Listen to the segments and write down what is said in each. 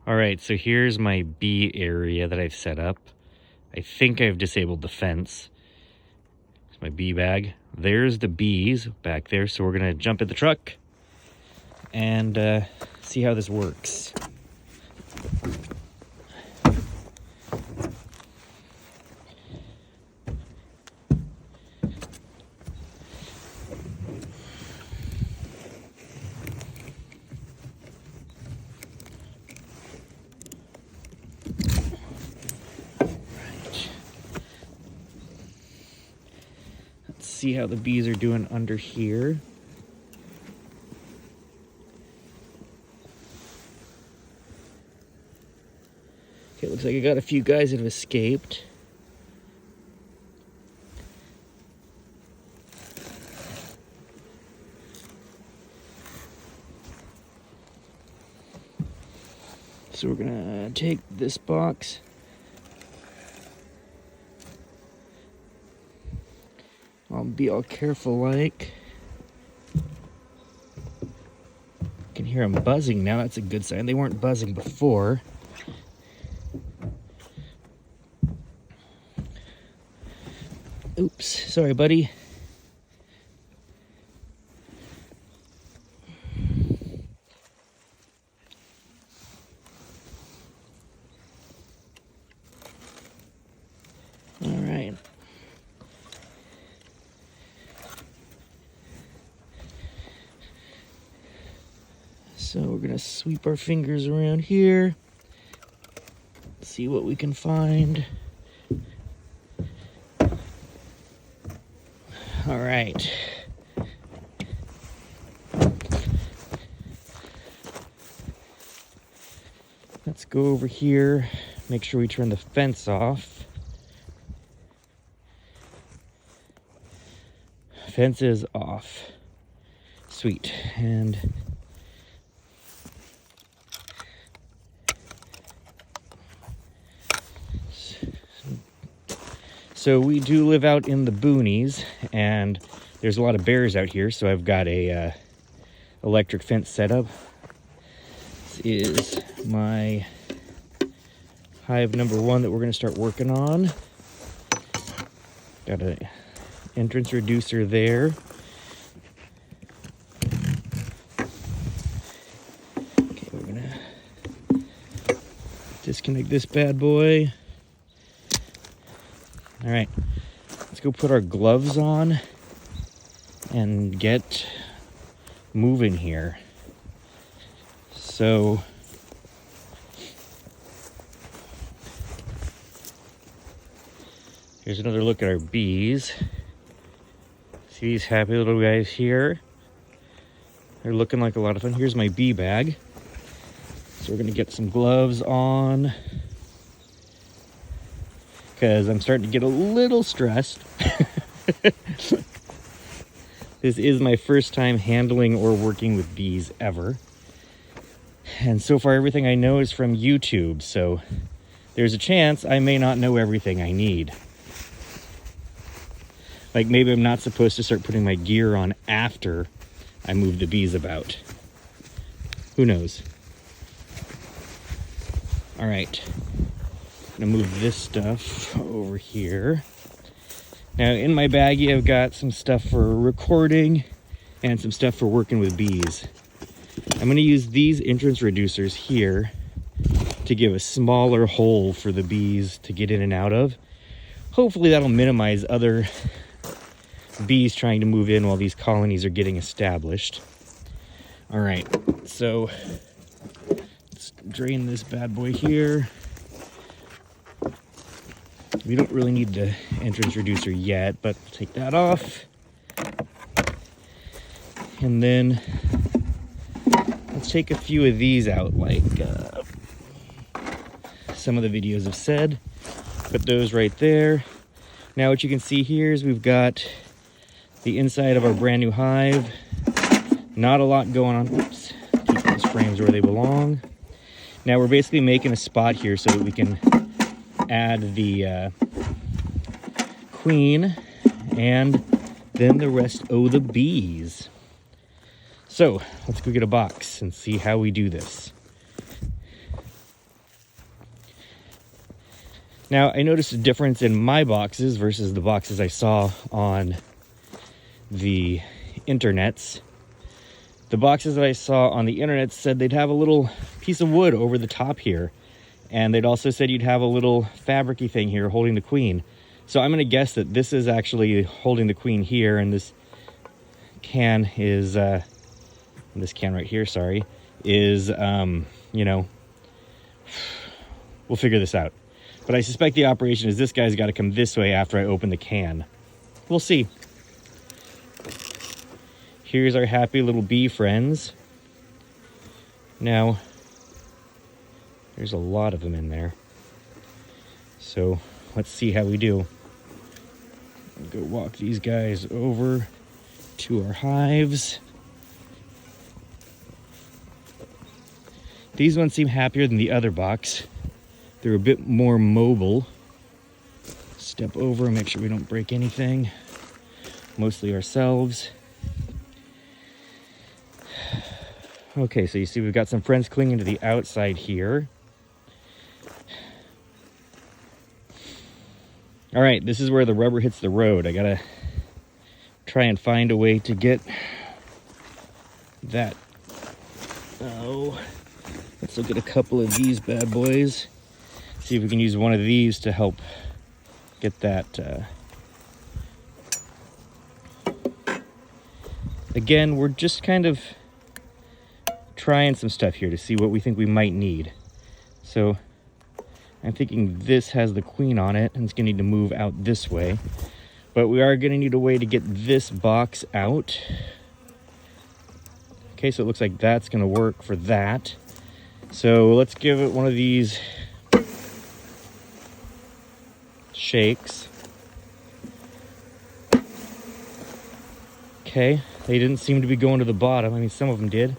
All right, so here's my bee area that I've set up. I think I've disabled the fence. It's my bee bag. There's the bees back there, so we're gonna jump in the truck and see how this works. See how the bees are doing under here. Okay, looks like I got a few guys that have escaped. So we're gonna take this box. I'll be all careful like. I can hear them buzzing now. That's a good sign. They weren't buzzing before. Oops, sorry, buddy. All right. So we're gonna sweep our fingers around here, see what we can find. All right. Let's go over here, make sure we turn the fence off. Fence is off. Sweet. And so we do live out in the boonies, and there's a lot of bears out here, so I've got a electric fence set up. This is my hive number 1 that we're going to start working on. Got an entrance reducer there. Okay, we're going to disconnect this bad boy. All right, let's go put our gloves on and get moving here. So here's another look at our bees. See these happy little guys here? They're looking like a lot of fun. Here's my bee bag. So we're gonna get some gloves on, because I'm starting to get a little stressed. This is my first time handling or working with bees ever. And so far everything I know is from YouTube, so there's a chance I may not know everything I need. Like maybe I'm not supposed to start putting my gear on after I move the bees about. Who knows? All right. I'm gonna move this stuff over here. Now in my baggie I've got some stuff for recording and some stuff for working with bees. I'm gonna use these entrance reducers here to give a smaller hole for the bees to get in and out of. Hopefully that'll minimize other bees trying to move in while these colonies are getting established. All right, so let's drain this bad boy here. We don't really need the entrance reducer yet, but we'll take that off. And then let's take a few of these out, like some of the videos have said. Put those right there. Now what you can see here is we've got the inside of our brand new hive. Not a lot going on. Whoops. Keep those frames where they belong. Now we're basically making a spot here so that we can add the queen and then the rest of the bees. So let's go get a box and see how we do this. Now, I noticed a difference in my boxes versus the boxes I saw on the internets. The boxes that I saw on the internet said they'd have a little piece of wood over the top here. And they'd also said you'd have a little fabric-y thing here holding the queen. So I'm going to guess that this is actually holding the queen here, and this can is, this can right here, sorry, is, you know, we'll figure this out. But I suspect the operation is this guy's got to come this way after I open the can. We'll see. Here's our happy little bee friends. Now, there's a lot of them in there. So let's see how we do. I'll go walk these guys over to our hives. These ones seem happier than the other box. They're a bit more mobile. Step over and make sure we don't break anything. Mostly ourselves. Okay, so you see we've got some friends clinging to the outside here. All right, this is where the rubber hits the road. I gotta try and find a way to get that. Oh, let's look at a couple of these bad boys. See if we can use one of these to help get that. Again, we're just kind of trying some stuff here to see what we think we might need. So I'm thinking this has the queen on it and it's gonna need to move out this way. But we are gonna need a way to get this box out. Okay, so it looks like that's gonna work for that. So let's give it one of these shakes. Okay, they didn't seem to be going to the bottom. I mean, some of them did.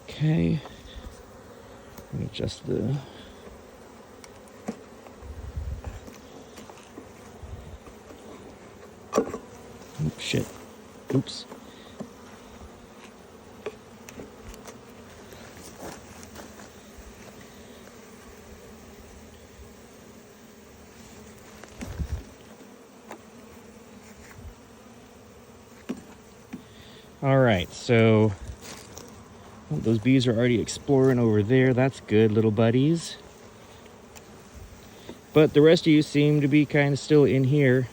Okay, let me adjust the... Oops, shit. Oops. All right, so those bees are already exploring over there. That's good, little buddies. But the rest of you seem to be kind of still in here.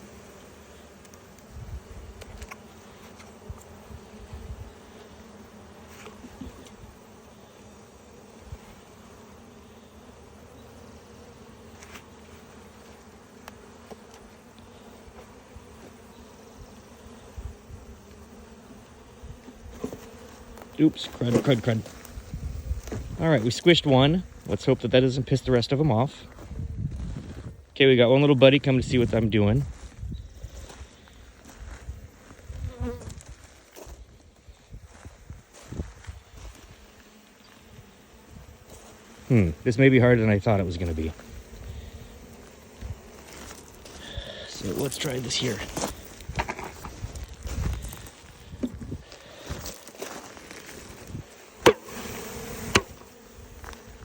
Oops, crud, crud, crud. All right, we squished one. Let's hope that that doesn't piss the rest of them off. Okay, we got one little buddy coming to see what I'm doing. This may be harder than I thought it was going to be. So let's try this here.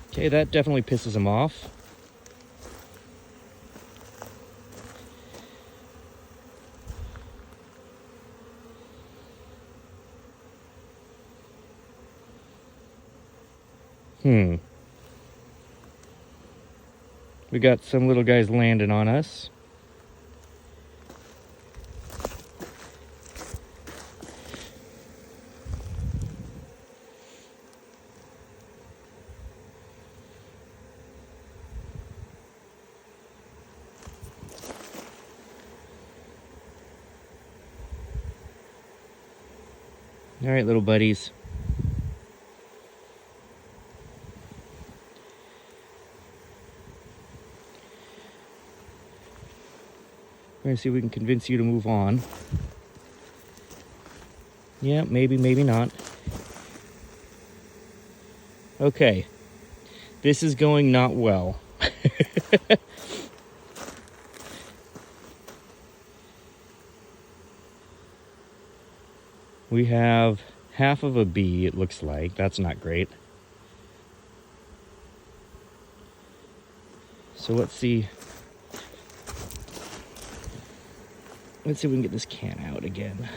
Okay, that definitely pisses him off. We got some little guys landing on us. All right, little buddies. We're gonna see if we can convince you to move on. Yeah, maybe, maybe not. Okay. This is going not well. We have half of a bee, it looks like. That's not great. So let's see. Let's see if we can get this can out again.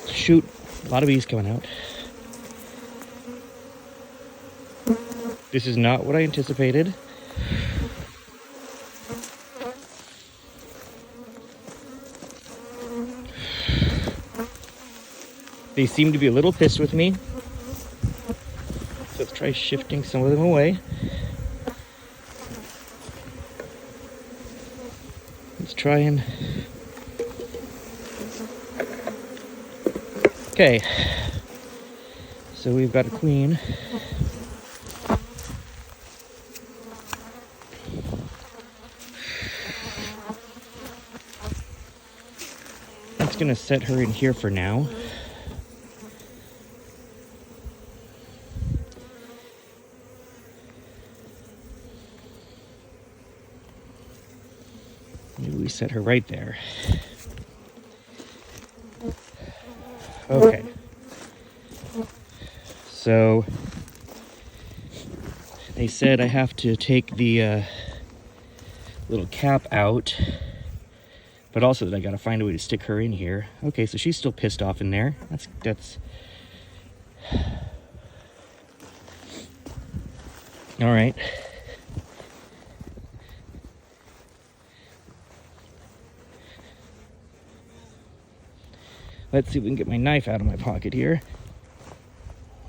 Shoot, a lot of bees coming out. This is not what I anticipated. They seem to be a little pissed with me. So let's try shifting some of them away. Let's try and... Okay, so we've got a queen. That's gonna set her in here for now. Maybe we set her right there. Okay, so they said I have to take the little cap out, but also that I gotta find a way to stick her in here. Okay, so she's still pissed off in there. That's all right. Let's see if we can get my knife out of my pocket here.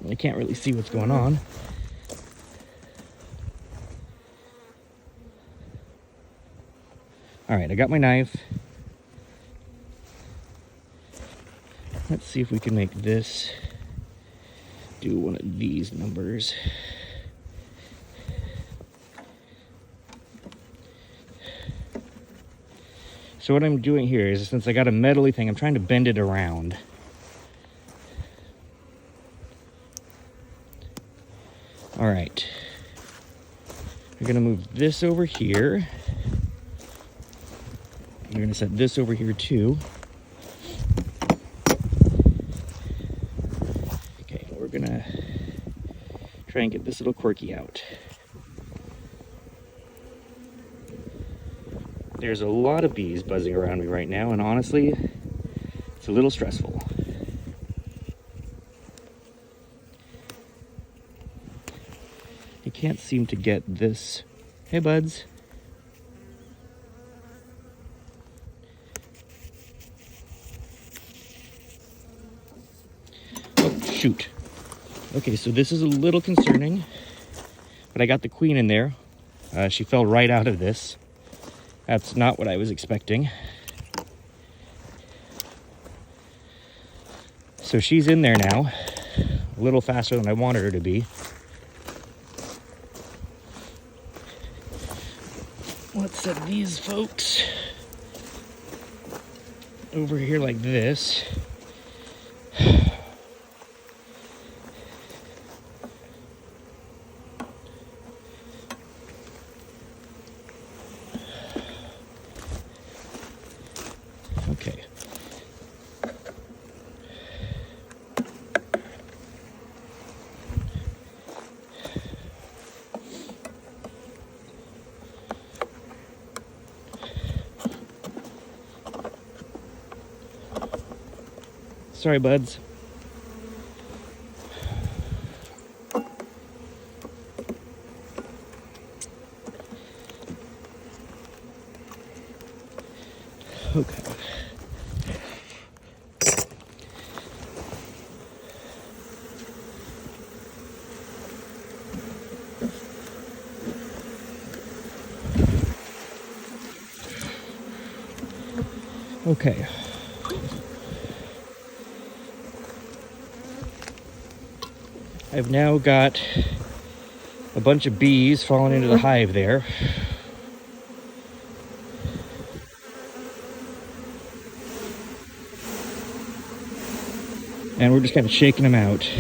I can't really see what's going on. All right, I got my knife. Let's see if we can make this do one of these numbers. So what I'm doing here is, since I got a metally thing, I'm trying to bend it around. All right. We're gonna move this over here. We're gonna set this over here too. Okay, we're gonna try and get this little quirky out. There's a lot of bees buzzing around me right now, and honestly, it's a little stressful. I can't seem to get this. Hey, buds. Oh, shoot. Okay, so this is a little concerning, but I got the queen in there. She fell right out of this. That's not what I was expecting. So she's in there now, a little faster than I wanted her to be. Let's set these folks over here like this. Okay. sorry, buds. Okay. Okay. I've now got a bunch of bees falling into the hive there. And we're just kind of shaking them out.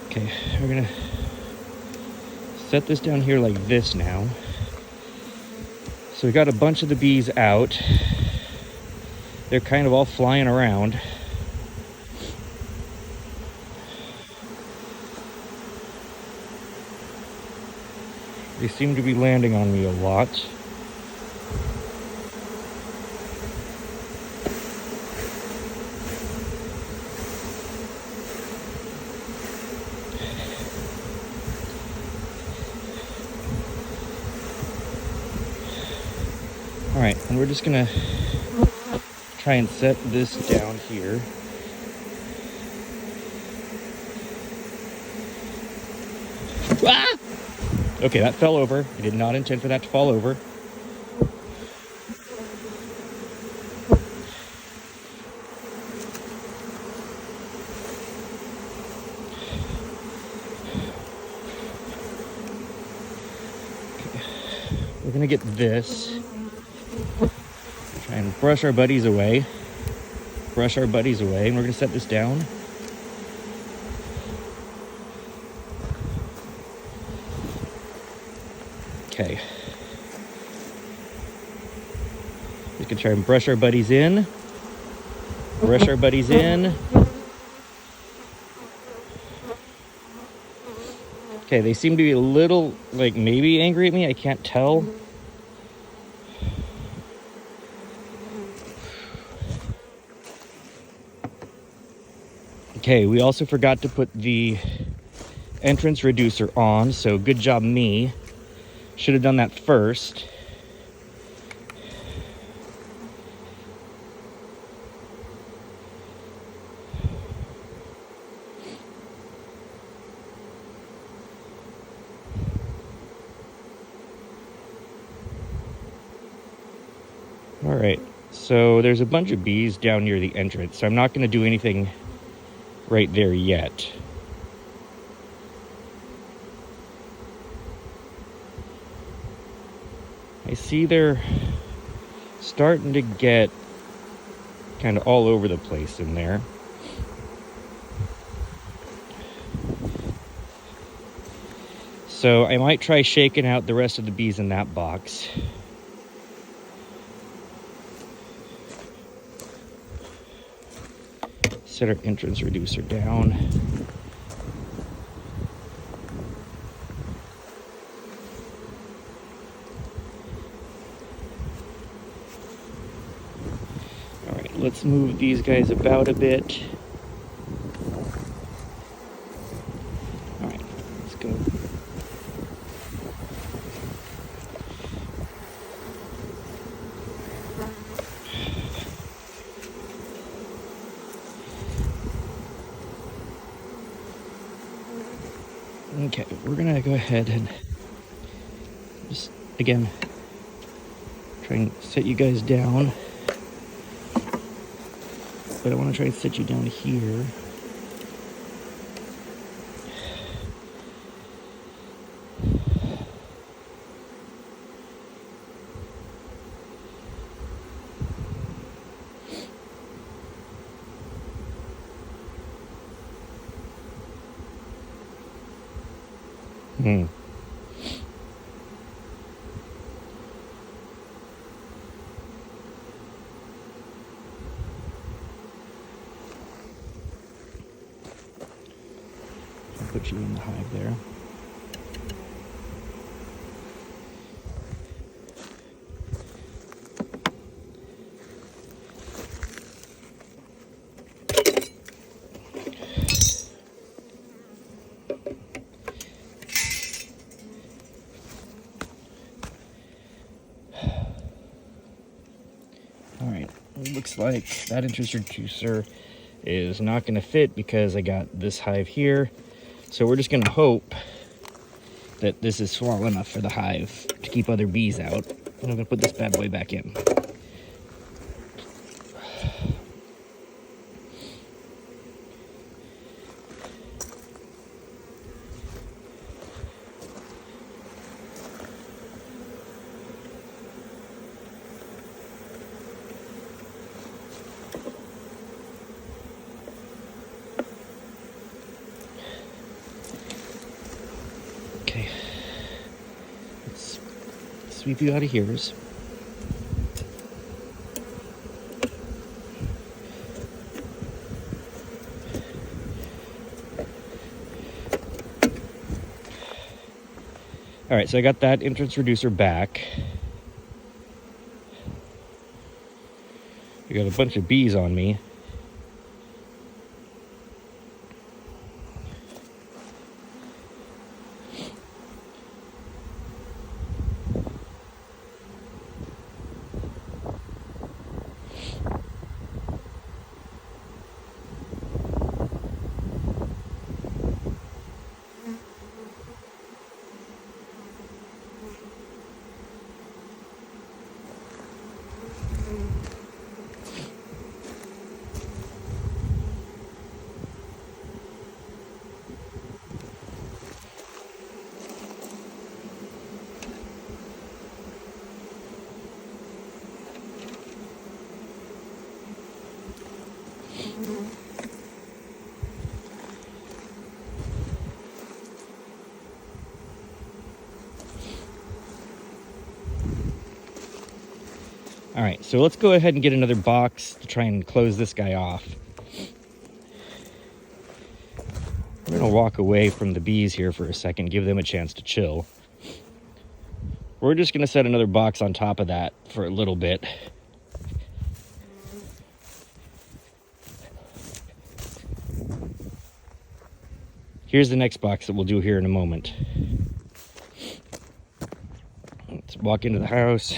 Okay, we're gonna set this down here like this now. So we got a bunch of the bees out. They're kind of all flying around. They seem to be landing on me a lot. All right, and we're just gonna try and set this down here. Ah! Okay, that fell over. I did not intend for that to fall over. Okay. We're gonna get this. Try and brush our buddies away. Brush our buddies away, and we're gonna set this down. Okay. We can try and brush our buddies in. Brush our buddies in. Okay, they seem to be a little, like, maybe angry at me. I can't tell. Okay, we also forgot to put the entrance reducer on, so good job me. Should have done that first. All right, so there's a bunch of bees down near the entrance, so I'm not going to do anything right there yet. I see they're starting to get kind of all over the place in there. So I might try shaking out the rest of the bees in that box. Set our entrance reducer down. All right, let's move these guys about a bit. All right, let's go. Okay, we're gonna go ahead and just, again, try and set you guys down. But I want to try and set you down here. I'll put you in the hive there. All right, it looks like that entrance reducer is not going to fit because I got this hive here. So we're just going to hope that this is small enough for the hive to keep other bees out. And I'm going to put this bad boy back in. Okay, let's sweep you out of here. All right, so I got that entrance reducer back. I got a bunch of bees on me. All right, so let's go ahead and get another box to try and close this guy off. We're gonna walk away from the bees here for a second, give them a chance to chill. We're just gonna set another box on top of that for a little bit. Here's the next box that we'll do here in a moment. Let's walk into the house.